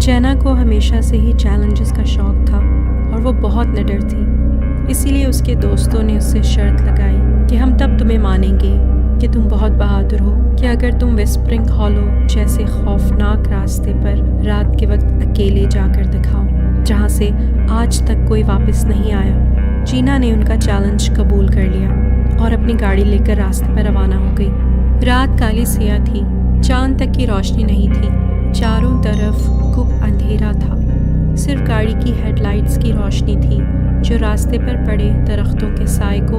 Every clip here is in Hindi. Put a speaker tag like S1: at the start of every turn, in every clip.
S1: चैना को हमेशा से ही चैलेंजेस का शौक था और वो बहुत निडर थी। इसीलिए उसके दोस्तों ने उससे शर्त लगाई कि हम तब तुम्हें मानेंगे कि तुम बहुत बहादुर हो कि अगर तुम विस्परिंग हॉलो जैसे खौफनाक रास्ते पर रात के वक्त अकेले जाकर दिखाओ, जहाँ से आज तक कोई वापस नहीं आया। जीना ने उनका चैलेंज कबूल कर लिया और अपनी गाड़ी लेकर रास्ते पर रवाना हो गई। रात काली सिया थी, चांद तक की रोशनी नहीं थी, चारों तरफ खूब अंधेरा था। सिर्फ गाड़ी की हेडलाइट्स की रोशनी थी जो रास्ते पर पड़े दरख्तों के साए को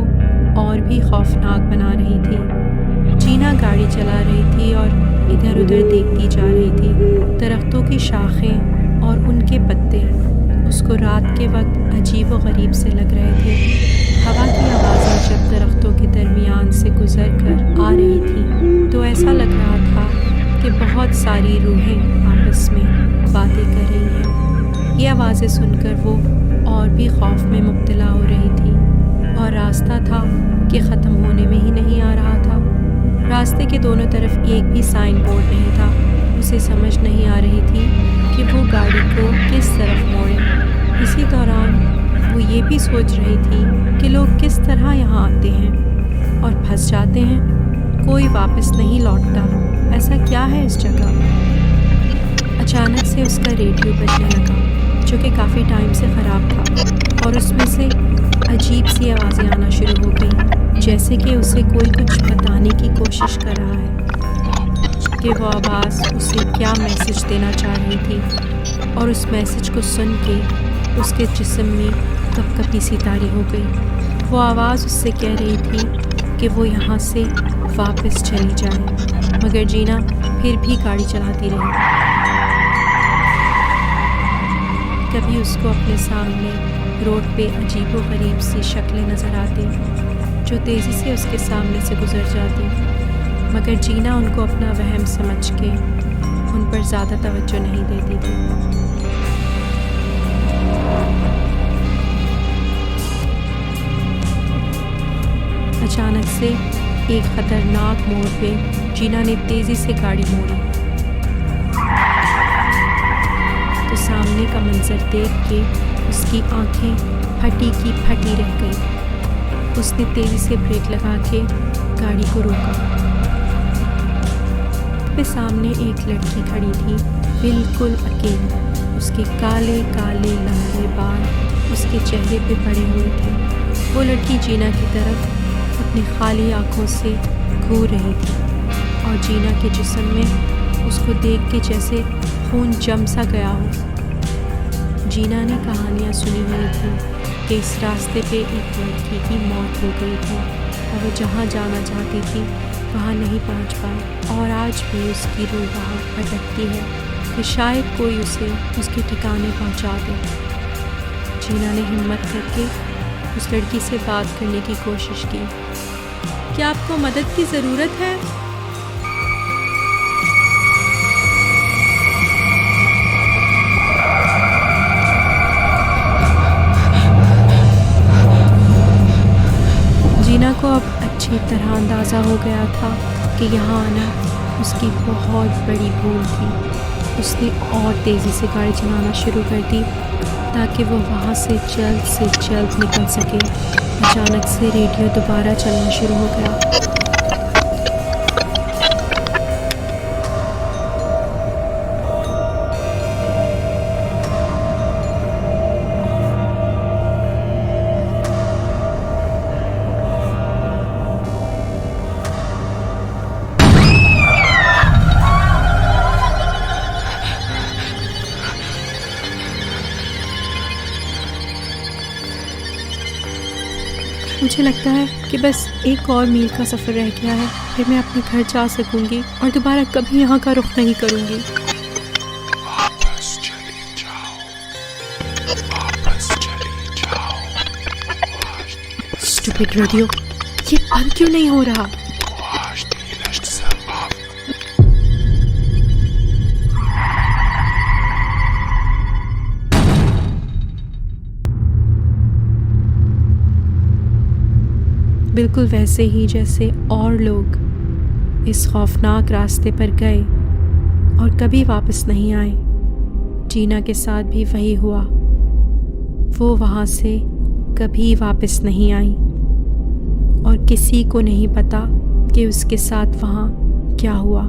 S1: और भी खौफनाक बना रही थी। जीना गाड़ी चला रही थी और इधर उधर देखती जा रही थी। दरख्तों की शाखें और उनके पत्ते उसको रात के वक्त अजीब व गरीब से लग रहे थे। हवा की आवाज़ें जब दरख्तों के दरमियान से गुजर कर आ रही थी तो ऐसा लग रहा था कि बहुत सारी रूहें आपस में बातें कर रही हैं। ये आवाज़ें सुनकर वो और भी खौफ में मुब्तला हो रही थी और रास्ता था कि ख़त्म होने में ही नहीं आ रहा था। रास्ते के दोनों तरफ एक भी साइन बोर्ड नहीं था। उसे समझ नहीं आ रही थी कि वो गाड़ी को किस तरफ मोड़े। इसी दौरान वो ये भी सोच रही थी कि लोग किस तरह यहाँ आते हैं और फंस जाते हैं, कोई वापस नहीं लौटता। ऐसा क्या है इस जगह? अचानक से उसका रेडियो बजने लगा जो कि काफ़ी टाइम से ख़राब था और उसमें से अजीब सी आवाज़ें आना शुरू हो गई, जैसे कि उसे कोई कुछ बताने की कोशिश कर रहा है कि वो आवाज़ उसे क्या मैसेज देना चाह रही थी। और उस मैसेज को सुन के उसके जिस्म में कपकपी सी तारी हो गई। वो आवाज़ उससे कह रही थी कि वो यहाँ से वापस चली जाए, मगर जीना फिर भी गाड़ी चलाती रही। कभी उसको अपने सामने रोड पे अजीबो गरीब सी शक्लें नज़र आती जो तेज़ी से उसके सामने से गुजर जाती, मगर जीना उनको अपना वहम समझ के उन पर ज़्यादा तवज्जो नहीं देती थी। अचानक से एक ख़तरनाक मोड़ पे जीना ने तेज़ी से गाड़ी मोड़ी तो सामने का मंजर देख के उसकी आंखें फटी की फटी रह गई। उसने तेज़ी से ब्रेक लगा के गाड़ी को रोका। पे सामने एक लड़की खड़ी थी, बिल्कुल अकेली। उसके काले काले लंबे बाल उसके चेहरे पे पड़े हुए थे। वो लड़की जीना की तरफ अपनी खाली आँखों से घूर रही थी और जीना के जिस्म में उसको देख के जैसे खून जम सा गया हो। जीना ने कहानियाँ सुनी हुई थी कि इस रास्ते पे एक लड़की की मौत हो गई थी और वो जहाँ जाना चाहती थी वहाँ नहीं पहुँच पाई और आज भी उसकी रूह वहाँ भटकती है कि शायद कोई उसे उसके ठिकाने पहुँचा दे। जीना ने हिम्मत करके उस लड़की से बात करने की कोशिश की। क्या आपको मदद की ज़रूरत है? जीना को अब अच्छी तरह अंदाज़ा हो गया था कि यहाँ आना उसकी बहुत बड़ी भूल थी। उसने और तेज़ी से गाड़ी चलाना शुरू कर दी ताकि वो वहाँ से जल्द निकल सके। अचानक से रेडियो दोबारा चलना शुरू हो गया। मुझे लगता है कि बस एक और मील का सफ़र रह गया है, फिर मैं अपने घर जा सकूंगी और दोबारा कभी यहाँ का रुख नहीं करूंगी।
S2: वापस चली जाओ।
S1: स्टूपिड रेडियो, ये बंद क्यों नहीं हो रहा? बिल्कुल वैसे ही जैसे और लोग इस खौफनाक रास्ते पर गए और कभी वापस नहीं आए। जीना के साथ भी वही हुआ। वो वहाँ से कभी वापस नहीं आई और किसी को नहीं पता कि उसके साथ वहाँ क्या हुआ।